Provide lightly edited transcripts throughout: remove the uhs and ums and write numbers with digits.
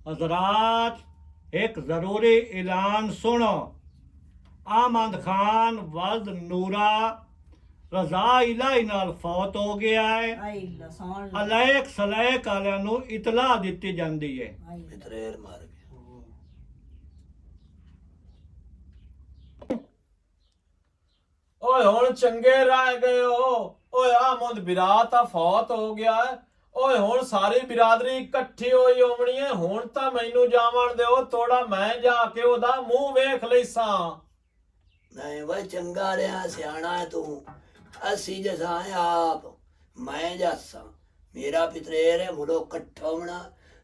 हजरात एक ज़रूरी ऐलान सुनो। आमद खान वल्द नूरा रज़ा इलाही नाल फौत हो गया है। अलैक सलैक वालियां नूं इतला दित्ती जांदी है। पितरेर मार गया। ਓਏ ਹੁਣ ਚੰਗੇ ਰਹਿ ਗਏ ਹੋ। ਓਏ ਆਮਦ ਬਿਰਾਤਾ ਫੌਤ ਹੋ ਗਿਆ ਹੈ। ਓਏ ਹੁਣ ਸਾਰੀ ਬਿਰਾਦਰੀ ਇਕੱਠੀ ਹੋਈ ਹੋਣੀ ਹੈ। ਹੁਣ ਤਾਂ ਮੈਨੂੰ ਜਾਵਣ ਦਿਓ, ਥੋੜਾ ਮੈਂ ਜਾ ਕੇ ਉਹਦਾ ਮੂੰਹ ਵੇਖ ਲਈਸਾਂ। नहीं भाई चंगा रहा सियाना है तू। असी जैसा है आप मैं जैसा मेरा पितरेर है मुड़ो कट्ठा होना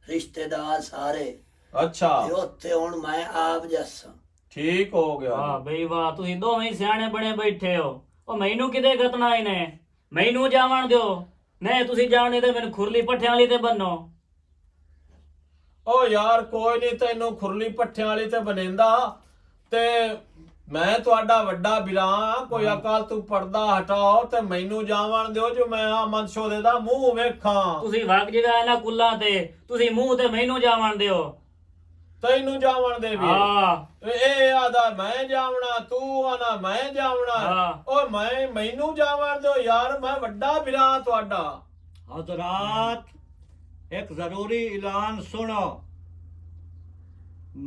रिश्तेदार सारे ਅੱਛਾ ते उत्थे हुण मैं आप जैसा। ਠੀਕ ਹੋ ਗਿਆ। ਵਾਹ ਬਈ ਵਾਹ, ਤੁਸੀਂ ਦੋਵੇਂ ਹੀ ਸਿਆਣੇ ਬਣੇ ਬੈਠੇ ਹੋ। ਉਹ ਮੈਨੂੰ ਕਿਤੇ ਗਤਨਾ ਹੀ ਨੇ, ਮੈਨੂੰ ਜਾਵਣ ਦਿਓ। ਨਹੀਂ ਤੁਸੀਂ ਜਾਵਣੇ ਤੇ ਮੈਨੂੰ ਖੁਰਲੀ ਪੱਠਿਆਂ ਵਾਲੀ ਤੇ ਬੰਨੋ। ਓ ਯਾਰ ਕੋਈ ਨਹੀਂ, ਤੈਨੂੰ ਖੁਰਲੀ ਪੱਠਿਆਂ ਵਾਲੀ ਤੇ ਬਨੇਂਦਾ ਤੇ ਮੈਂ ਤੁਹਾਡਾ ਵੱਡਾ ਬਿਰਾਂ। ਕੋਈ ਅਕਾਲ ਤੂੰ ਪਰਦਾ ਹਟਾਓ ਤੇ ਮੈਨੂੰ ਜਾਵਣ ਦਿਓ ਜੋ ਮੈਂ ਆਮਦ ਸ਼ੋਦੇ ਦਾ ਮੂੰਹ ਵੇਖਾਂ। ਤੁਸੀਂ ਵਗ ਜਗਾ ਇਹਨਾਂ ਕੁੱਲਾਂ ਤੇ, ਤੁਸੀਂ ਮੂੰਹ ਤੇ ਮੈਨੂੰ ਜਾਵਣ ਦਿਓ। ਤੈਨੂੰ ਜਾਵਣ ਦੇ ਵੀ ਹਾਂ ਇਹ ਆਦਾ ਮੈਂ ਜਾਵਣਾ, ਤੂੰ ਆਣਾ ਮੈਂ ਜਾਵਣਾ। ਹਾਂ। ਓ ਮੈਨੂੰ ਜਾਵਣ ਦਿਓ ਯਾਰ, ਮੈਂ ਵੱਡਾ ਬਿਰਾਂ ਤੁਹਾਡਾ। हजरात एक ज़रूरी ऐलान सुनो।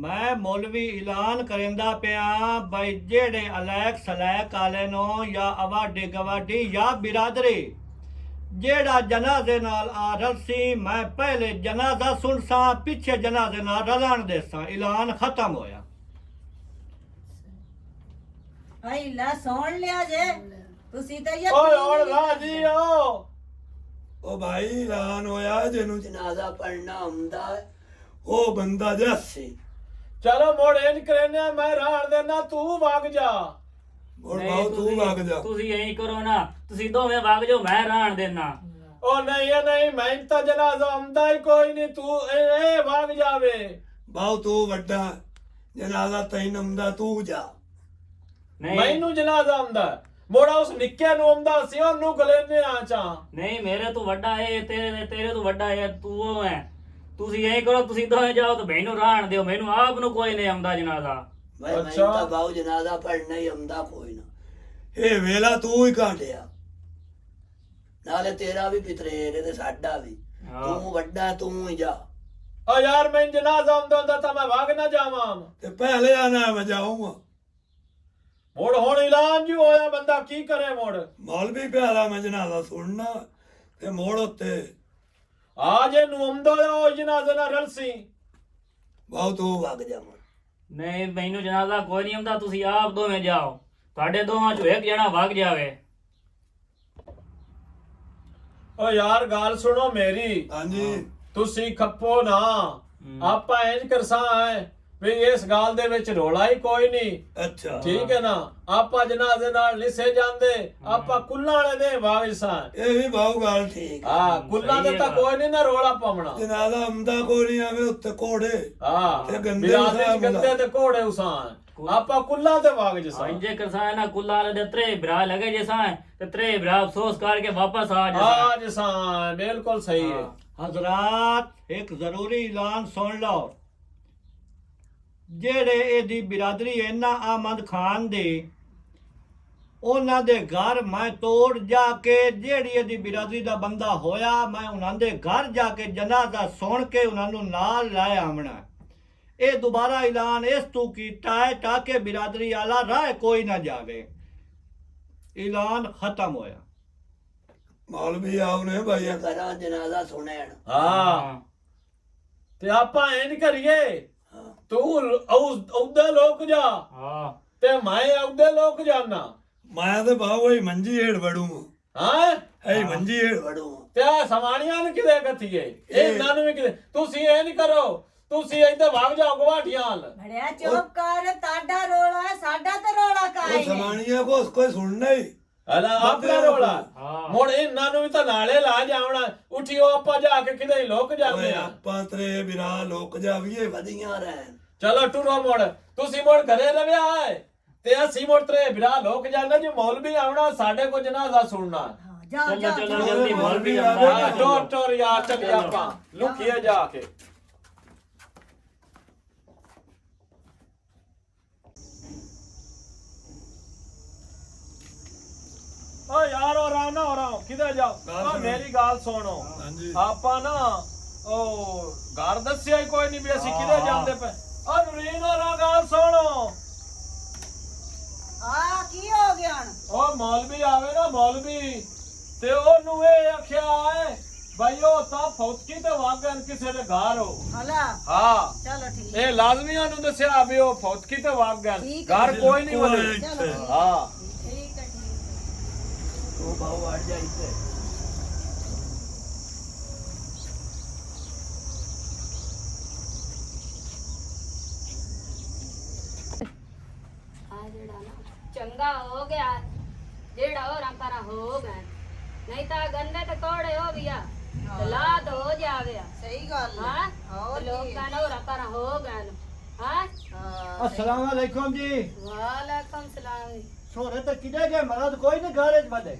मैं मौलवी ऐलान करेंदा पिया भाई जेड़े अलैक सलैक आले नो या अवाडी गवाडी या बिरादरी जेड़ा जनाजे नाल आ रलसी, मैं पहले जनाजा सुनसा पिछे जनाजे नाल रलन देसा। ऐलान खत्म होया। ਭਾਈ ਲਾ ਸੁਣ ਲਿਆ ਜੇ ਤੁਸੀਂ ਤਾਂ ਓਏ ਹੁਣ ਰਾਜੀ ਹੋ। ਉਹ ਭਾਈ ਐਲਾਨ ਹੋਇਆ ਜਿਹਨੂੰ जनाजा पढ़ना हुंदा है ਉਹ ਬੰਦਾ ਜੱਸੀ ਚਲੋ ਮੋੜ ਇੰਜ ਕਰਨੇ, ਮੈਂ ਰਾਣ ਦੇਣਾ, ਤੂੰ ਵਗ ਜਾ। ਹੁਣ ਨਹੀਂ, ਬਾਉ ਤੂੰ ਵਗ ਜਾ। ਤੁਸੀਂ ਐਂ ਕਰੋ ਨਾ, ਤੁਸੀਂ ਦੋਵੇਂ ਵਗ ਜਾਓ, ਮੈਂ ਰਾਣ ਦੇਣਾ। ਓ ਨਹੀਂ ਮੈਂ ਤਾਂ ਜਨਾਜ਼ਾ ਆਉਂਦਾ ਹੀ ਕੋਈ ਨਹੀਂ, ਤੂੰ ਇਹ ਵਗ ਜਾਵੇ। ਬਾਉ ਤੂੰ ਵੱਡਾ ਜਨਾਜ਼ਾ ਤੈਨੂੰ ਹੁੰਦਾ ਤੂੰ ਜਾ। ਨਹੀਂ ਮੈਨੂੰ ਜਨਾਜ਼ਾ ਆਉਂਦਾ ਮੋੜਾ ਉਸ ਨਿੱਕੇ ਨੂੰ ਆਉਂਦਾ ਸੀ, ਉਹਨੂੰ ਗਲੇਨੇ ਆ ਚਾ। ਨਹੀਂ ਮੇਰੇ ਤੋਂ ਵੱਡਾ ਇਹ, ਤੇਰੇ ਤੋਂ ਵੱਡਾ ਇਹ, ਤੂੰ ਉਹ ਹੈ। ਤੁਸੀਂ ਐਂ ਕਰੋ, ਤੁਸੀਂ ਦੋਵੇਂ ਜਾਓ ਤੇ ਮੈਨੂੰ ਰਾਣ ਦਿਓ, ਮੈਨੂੰ ਆਪ ਨੂੰ ਕੋਈ ਨਹੀਂ ਆਉਂਦਾ ਜਨਾਜ਼ਾ। भाई मैं अच्छा। तो बाऊ जनाजा पढ़ना ही हुंदा कोई ना। ਇਹ ਵੇਲਾ ਤੂੰ ਹੀ ਕਾਟਿਆ। नाले तेरा भी पितरेर है ते साडा भी। ਹਾਂ। तू वड्डा तू ही जा। ਓ ਯਾਰ ਮੈਂ ਜਨਾਜ਼ਾ ਆਉਂਦਾ ਹੁੰਦਾ ਤਾਂ ਮੈਂ ਵਗ ਨਾ ਜਾਵਾਂ। ਤੇ ਪਹਿਲੇ ਆਣਾ ਮੈਂ ਜਾਊਂਗਾ। ਮੋੜ ਹੁਣ ਐਲਾਨ ਜੀ ਹੋਇਆ, ਬੰਦਾ ਕੀ ਕਰੇ ਮੋੜ। ਮੌਲਵੀ ਪਿਆਰਾ ਮੈਂ ਜਨਾਜ਼ਾ ਸੁਣਨਾ ਤੇ ਮੋੜ ਉੱਤੇ ਆ ਜੇ ਨੂੰ ਆਉਂਦਾ ਉਹ ਜਨਾਜ਼ੇ ਨਾਲ ਰਲਸੀ। ਬਾਉ ਤੂੰ वग जा मुड़। ਨਹੀਂ ਮੈਨੂੰ ਜਨਾਜ਼ਾ ਕੋਈ ਨਹੀਂ ਆਉਂਦਾ, ਤੁਸੀਂ ਆਪ ਦੋਵੇਂ ਜਾਓ। ਤੁਹਾਡੇ ਦੋਵਾਂ ਚੋਂ ਇੱਕ ਜਣਾ ਵਗ ਜਾਵੇ। ਓ ਯਾਰ ਗੱਲ ਸੁਣੋ ਮੇਰੀ, ਹਾਂਜੀ ਤੁਸੀਂ ਖੱਪੋ ਨਾ। ਆਪਾਂ ਇੰਜ ਕਰਸਾਂ ਹੈ ਵੀ ਇਸ ਗੱਲ ਦੇ ਵਿੱਚ ਰੋਲਾ ਹੀ ਕੋਈ ਨਹੀਂ, ਅੱਛਾ ਠੀਕ ਹੈ ਨਾ। ਆਪਾਂ ਜਨਾਜ਼ੇ ਨਾਲ ਲਿਸੇ ਜਾਂਦੇ, ਆਪਾਂ ਕੁੱਲਾਂ ਵਾਲੇ ਦੇ ਵਾਰਿਸਾਂ। ਇਹ ਵੀ ਬਾਉ ਗੱਲ ਠੀਕ। ਹਾਂ ਕੁੱਲਾਂ ਦੇ ਤਾਂ ਕੋਈ ਨਹੀਂ ਨਾ ਰੋਲਾ ਪਾਉਣਾ। ਜਨਾਜ਼ਾ ਆਉਂਦਾ ਕੋਈ ਨਹੀਂ ਆਵੇ ਉੱਤੇ ਘੋੜੇ ਹਾਂ ਤੇ ਗੰਦੇ ਬਿਰਾਦਰੀ ਉਸਾਂ ਗੰਦੇ ਤੇ ਘੋੜੇ ਉਸਾਂ, ਆਪਾਂ ਕੁੱਲਾਂ ਤੇ ਵਾਗ ਜਸਾਂ। ਇੰਜੇ ਕਰਸਾ ਨਾ ਕੁੱਲਾ ਵਾਲੇ ਦੇ ਤਰੇ ਭਰਾ ਲਗੇ ਜੈਸਾ ਤੇ ਤਰੇ ਭਰਾ ਅਫਸੋਸ ਕਰਕੇ ਵਾਪਸ ਆ ਜਾ। ਹਾਂ ਜਸਾਂ ਬਿਲਕੁਲ ਸਹੀ ਹੈ। हजरात एक ज़रूरी ऐलान सुन लो। ਜਿਹੜੇ ਇਹਦੀ ਬਿਰਾਦਰੀ ਹੈ ਨਾ ਆਮਦ ਖਾਨ ਦੀ, ਉਹਨਾਂ ਦੇ ਘਰ ਮੈਂ ਤੋੜ ਜਾ ਕੇ ਜਿਹੜੀ ਇਹਦੀ ਬਿਰਾਦਰੀ ਦਾ ਬੰਦਾ ਹੋਇਆ, ਮੈਂ ਉਹਨਾਂ ਦੇ ਘਰ ਜਾ ਕੇ ਜਨਾਜ਼ਾ ਸੁਣ ਕੇ ਉਹਨਾਂ ਨੂੰ ਨਾਲ ਲੈ ਆਉਣਾ। ਇਹ ਦੁਬਾਰਾ ਐਲਾਨ ਇਸ ਤੋਂ ਕੀਤਾ ਹੈ ਤਾਂ ਕਿ ਬਿਰਾਦਰੀ ਵਾਲਾ ਰਾਹ ਕੋਈ ਨਾ ਜਾਵੇ। ਐਲਾਨ ਖਤਮ ਹੋਇਆ। ਮੌਲਵੀ ਆਉਨੇ ਭਾਈ करा जनाजा सुनैण। ਹਾਂ ਤੇ ਆਪਾਂ ਇੰਜ ਕਰੀਏ, हाँ। ਤੂੰ ਉਹਦੇ ਲੋਕ ਜਾ ਹਾਂ ਤੇ ਮੈਂ ਉਹਦੇ ਲੋਕ ਜਾਣਾ। ਮੈਂ ਤੇ ਬਾਉ ਹੀ ਮੰਜੀ ਹੇੜ ਵੜੂੰਗਾ। ਹਾਂ ਐ ਮੰਜੀ ਹੇੜ वड़ू। ਤੇ ਆ ਸਮਾਣੀਆਂ ਨੂੰ ਕਿਤੇ ਕੱਥੀਏ, ਇਹਨਾਂ ਨੂੰ ਵੀ ਕਿਤੇ। ਤੁਸੀਂ ਇਹ ਨਹੀਂ ਕਰੋ, ਤੁਸੀਂ ਇੱਥੇ ਵਗ ਜਾਓ ਗਵਾਠੀਆਂ ਹਾਲ। ਬੜਿਆ ਚੁੱਪ ਕਰ, ਤੁਹਾਡਾ ਰੋਲਾ ਹੈ, ਸਾਡਾ ਤਾਂ ਰੋਲਾ ਉਹ ਕਾਈ ਨਹੀਂ। ਸਮਾਣੀਆਂ ਕੋ ਕੋਈ ਸੁਣਨਾ ਹੀ ਹਲਾ ਆਪਣਾ ਰੋਲਾ। ਹਾਂ। ਹੁਣ ਇਹਨਾਂ ਨੂੰ ਵੀ ਤਾਂ ਨਾਲੇ ਲਾ ਜਾਵਣਾ। ਉਠਿਓ ਆਪਾਂ ਜਾ ਕੇ ਕਿਤੇ ਲੋਕ ਜਾਂਦੇ ਓਏ ਆ। ਆਪਾਂ ਤੇਰੇ ਬਿਰਾ ਲੋਕ ਜਾਵੀਏ। वधियां रहन। ਚਲੋ ਟੁਰੋ ਮੋੜ, ਤੁਸੀਂ ਮੋੜ ਘਰੇ ਰਵਿਆ ਹੈ ਤੇ ਅਸੀਂ ਮੋੜ ਤਰੇ ਬਿਰਾ ਲੋਕ ਜਾਂਦੇ। ਜੇ ਮੌਲਵੀ ਆਉਣਾ ਸਾਡੇ ਕੋ ਜਨਾਜ਼ਾ ਸੁਣਨਾ। ਹਾਂ, ਜਾ ਚਲੋ ਜਾ ਚਲੋ ਜਾ। ਜਲਦੀ ਮੌਲਵੀ ਹਾਂ ਆਉਂਦਾ। ਟੋਰ ਟੋਰ ਯਾਰ ਚੱਲੀਏ ਆਪਾਂ ਲੁਕੀਏ ਜਾ ਕੇ। ਨਾ ਹੋ ਰਹਾ ਕਿਧਰ ਜਾਓ ਗੱਲ ਓ ਸੁਣੋ। ਮੇਰੀ ਗੱਲ ਸੁਣੋ ਹਾਂਜੀ ਆਪਾਂ ਨਾ ਉਹ ਘਰ ਦੱਸਿਆ ਹੀ ਕੋਈ ਨਹੀਂ ਵੀ ਅਸੀਂ ਕਿਧਰ ਜਾਂਦੇ ਪਏ ਓ ਨਵੀਨ ਹੋਰਾਂ ਗੱਲ ਸੁਣੋ ਆ ਕੀ ਹੋ ਗਿਆ ਹੁਣ ਉਹ ਮੌਲਵੀ ਆਵੇ ਨਾ ਮੌਲਵੀ ਤੇ ਉਹਨੂੰ ਇਹ ਆਖਿਆ ਹੈ ਬਈ ਉਹ ਤਾਂ ਫੌਤਕੀ ਤੇ ਵਾਗਨ ਕਿਸੇ ਦੇ ਘਰ ਹੋ ਹਲਾ ਹਾਂ ਚਲੋ ਠੀਕ ਇਹ ਲਾਜ਼ਮੀਆਂ ਨੂੰ ਦੱਸਿਆ ਵੀ ਉਹ ਫੌਤਕੀ ਤੇ ਵਾਗਨ ਠੀਕ ਹੈ। ਘਰ ਕੋਈ ਨਹੀਂ ਬਣੇ ਚਲੋ ਠੀਕ ਹਾਂ ਠੀਕ ਹੈ ਠੀਕ ਤੂੰ ਬਾਹੂ ਵੜ ਜਾ ਇੱਥੇ ਆ ਜਿਹੜਾ ਨਾ ਚੰਗਾ ਹੋ ਗਿਆ ਜਿਹੜਾ ਹੋਰਾਂ ਕਰਾ ਹੋ ਗਿਆ ਨਹੀਂ ਤਾਂ ਗੰਨੇ ਤੇ ਕੋੜੇ ਹੋ ਗਿਆ ਤੇ ਲਾਦ ਹੋ ਜਾਵੇ ਸਹੀ ਗੱਲ ਹੈ ਹਾਂ ਹੋਰ ਕੀ? ਲੋਕਾਂ ਨੇ ਹੋਰਾਂ ਕਰਾ ਹੋ ਗਏ ਹਾਂ ਹਾਂ अस्सलाम वालेकुम जी ਵਾਲੇਕਮ ਸਲਾਮ सोरे तो किधर गए मरद कोई नहीं गैरेज बंदे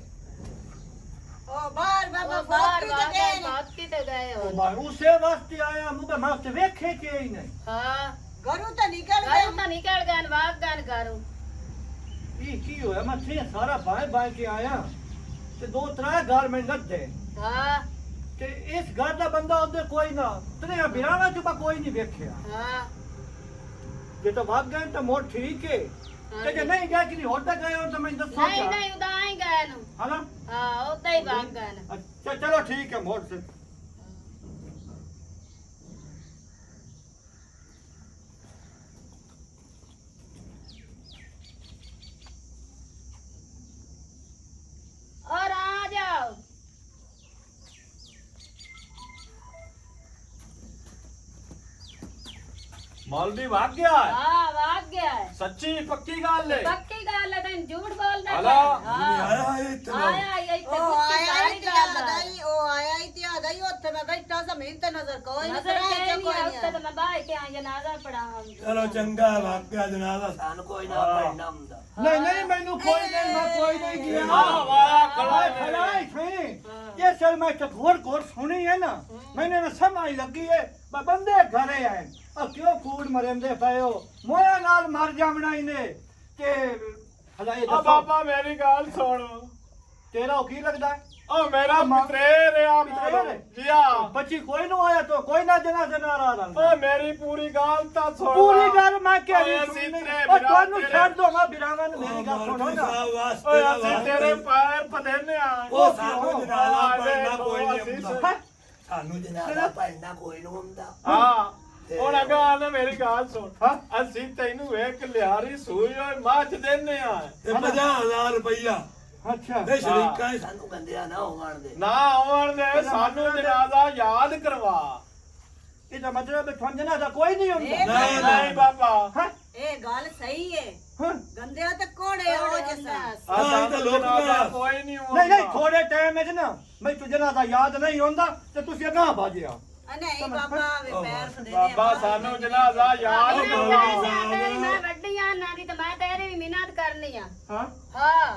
ਉਹ ਬਾਹਰ ਬਾਬਾ ਉਹ ਬਾਹਰ ਫੋਕੀ ਤੇ ਗਏ ਨੇ ਬਾਤ ਕਿਤੇ ਗਏ ਹੋ भाई उसे वास्ते आया मुझे मास्टर वेखे के ही नहीं ਹਾਂ ਘਰੋਂ ਤਾਂ ਨਿਕਲ ਘਰੋਂ ਗਏ ਤਾਂ ਨਿਕਲ ਗਏ ਵਾਗ ਗਏ ਘਰੋਂ ये की होया मैं थे सारा बाएं बाएं के आया ते दो त्रै घर में लग गए ਹਾਂ ते इस घर दा बंदा उधर कोई ना तने बिरावा चुपा कोई नहीं वेख्या ਹਾਂ जे तो भाग गए तो मोर ठीक है ते जे नहीं गए कि होटा गए हो तो मैं दसो ਨਹੀਂ ਨਹੀਂ ਉਦਾਂ ਹੀ ਗਏ ਨੂੰ हां ਹਾਂ ਉਦਾਂ ਹੀ ਵਾਗ ਗਏ ਨੇ अच्छा चलो ठीक है मोर से और आ जाओ ਮੌਲਵੀ ਵਗ ਗਿਆ ਹੈ ਹਾਂ ਵਾਗ ਗਿਆ ਹੈ ਸੱਚੀ ਪੱਕੀ ਗੱਲ ਹੈ ਪੱਕੀ ਗੱਲ ਹੈ ਤੈਨੂੰ ਝੂਠ ਬੋਲਦਾ ਹਲਾ। ਆਇਆ ਇੱਥੇ ਆਇਆ ਇੱਥੇ ਉਹ ਪੱਕੀ ਆਇਆ ਸਾਰੀ ਹੀ ਗੱਲ ਯਾਦ ਹੈ ਆਈ ਉਹ ਆਇਆ ਹੀ ਯਾਦ ਆਈ ਉੱਥੇ ਮੈਂ ਬੈਠਾ ਸਾਂ ਮੈਨੂੰ ਤੇ ਨਜ਼ਰ ਕੋਈ ਨਹੀਂ ਨਜ਼ਰ ਤੇ ਤੇ ਨਹੀਂ ਕੋਈ ਆਉਂਦਾ ਨਹੀਂ ਤੇ ਮੈਂ ਬਾਹਰ ਕੇ ਆ ਜਨਾਜ਼ਾ ਪੜਾਵਾਂ ਚਲੋ ਚੰਗਾ ਵਾਕਿਆ ਜਨਾਬ ਸਾਨੂੰ ਕੋਈ ਨਾ ਪੜਨਾ ਹੁੰਦਾ नहीं नहीं मैनू कोई नहीं मैं कोई नहीं किया ਵਾਹ ਵਾਹ ਖੜਾ खड़ा ਹੈ खड़ा ही ये सर मैं तो घोर घोर सुनी है ना मैंने ना समझ लगी है बंदे घरे आए और क्यों कूड़ मरेंदे पए हो मोया नाल मर जावना इने के हला ये ਆ ਬਾਬਾ ਮੇਰੀ ਗੱਲ ਸੁਣ तेरा की लगदा है ਓ ਮੇਰਾ ਮਿੱਤਰ ਆ ਮਿੱਤਰ ਹੈ? ਜੀਆ बच्ची कोई ना आया तो कोई ना जना जना रहा ਓ ਮੇਰੀ ਪੂਰੀ ਗੱਲ ਤਾਂ ਸੁਣ पूरी गल मैं क्या ਓਏ नहीं ਅਸੀਂ सुननी ਤੇਰੇ और ਤੁਹਾਨੂੰ ਤੇਰੇ- ਛੱਡ ਦੋ ਮੈਂ ਬਿਰਾਵਾਂ ਨੂੰ ਮੇਰੀ ਗੱਲ ਸੁਣੋ ਨਾ ਓਏ ਅਸੀਂ ਤੇਰੇ ਪੈਰ ਪਦੇਨੇ ਆ ਉਹ ਸਾਨੂੰ ਜਨਾਬ ਪੜਨਾ ਕੋਈ ਨਹੀਂ ਹੁੰਦਾ ਹੈਂ? ਸਾਨੂੰ ਜਨਾਬ ਪੜਨਾ ਕੋਈ ਨਹੀਂ ਹੁੰਦਾ ਹਾਂ ਹੁਣ ਅਗਾ ਨਾ ਮੇਰੀ ਗੱਲ ਸੁਣ ਅਸੀਂ ਤੈਨੂੰ ਵੇਖ ਲਿਆਰੀ ਸੂਈ ਓਏ ਮੱਝ ਦੇਨੇ ਆ ਤੇ 50000 ਰੁਪਈਆ अच्छा ਤੇ ਸ਼ਰੀਕਾਂ ਹੀ ਸਾਨੂੰ ਗੰਦਿਆ ਨਾ ਹੋਣ ਦੇ ਨਾ ਆਉਣ ਦੇ ਸਾਨੂੰ ਜਨਾਜ਼ਾ ਯਾਦ ਕਰਵਾ ਇਹਦਾ ਮਤਲਬ ਠੰਜਣਾ ਦਾ ਕੋਈ ਨਹੀਂ ਹੁੰਦਾ ਇਹ ਨਹੀਂ, ਨਹੀਂ ਬਾਬਾ ਹੈਂ? ਇਹ ਗੱਲ ਸਹੀ ਹੈ ਹਾਂ ਗੰਦਿਆਂ ਤੇ ਕੋੜੇ ਹੋ ਜਸਾ ਆ ਹਾਂ, ਸਾਨੂੰ ਤਾਂ ਲੋਕ ਜਨਾਜ਼ਾ ਨਾ- ਕੋਈ ਨਹੀਂ ਨਹੀਂ ਨਹੀਂ ਥੋੜੇ ਟਾਈਮ ਵਿੱਚ ਨਾ ਮੈਂ ਤੁਝਣਾ ਦਾ ਯਾਦ ਨਹੀਂ ਹੁੰਦਾ ਤੇ ਤੁਸੀਂ ਅਗਾਹ ਭਾਜਿਆ ਨਹੀਂ ਬਾਬਾ ਵੇ ਪੈਰ ਫਦੇ ਨੇ ਬਾਬਾ ਸਾਨੂੰ ਜਨਾਜ਼ਾ ਯਾਦ ਕਰਵਾ ਮੈਂ ਵੱਡੀ ਆ ਨਾ ਦੀ ਤੇ ਮੈਂ ਤੇਰੀ ਵੀ ਮਿਹਨਤ ਕਰਨੀ ਆ ਹਾਂ ਹਾਂ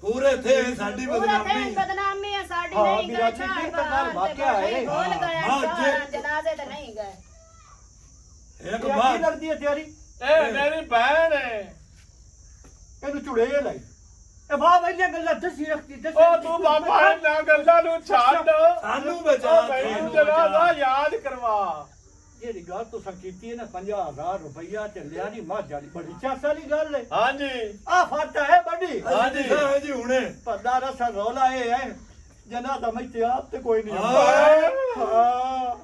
ਪੂਰੇ ਥੇ ਸਾਡੀ ਪੂਰਾ ਤੇ ਬਦਨਾਮੀ ਬਦਨਾਮੀ ਆ ਸਾਡੀ ਹਾਂ, ਨਹੀਂ ਮੇਰਾ ਗਏ ਜੀ ਤਾਂ ਗੱਲ ਵਾਕਿਆ ਹੈ। ਭੁੱਲ ਗਏ ਹਾਂ, ਚਾਰ ਜਨਾਜ਼ੇ ਤੇ ਨਹੀਂ ਗਏ ਇੱਕ ਇਹ ਕੀ ਬਾਤ ਲੱਗਦੀ ਹੈ ਤੇਰੀ ਇਹ ਮੇਰੀ ਭੈਣ ਹੈ ਇਹਨੂੰ ਚੁੜੇ ਲਈ ਇਹ ਵਾਹ ਵਧੀਆ ਗੱਲਾਂ ਦੱਸੀ ਰੱਖਦੀ ਦੱਸੀ ਉਹ ਤੂੰ ਬਾਬਾ ਇਹਨਾਂ ਗੱਲਾਂ ਨੂੰ ਛੱਡ ਸਾਨੂੰ ਬਚਾ ਉਹ ਮੈਨੂੰ ਜਨਾਜ਼ਾ ਯਾਦ ਕਰਵਾ ਜਿਹੜੀ ਗੱਲ ਤੁਸੀਂ ਕੀਤੀ ਹੈ ਨਾ 50000 ਰੁਪਈਆ ਤੇ ਲਿਆ ਨਹੀਂ ਮੱਝ ਵਾਲੀ ਬੜੀ ਚਾਸ ਵਾਲੀ ਗੱਲ ਹੈ ਹਾਂਜੀ ਆ ਫਾਟਾ ਹੈ ਬੜੀ ਹਾਂਜੀ ਹਾਂ ਜੀ ਹੁਣੇ ਪਰਦਾ ਰਸਾ ਰੋਲਾ ਇਹ ਹੈ ਜਨਾ ਦਾ ਮੈਂ ਤੇ ਆਪ ਤੇ ਕੋਈ ਨਹੀਂ ਹਾਂ। ਹਾਂ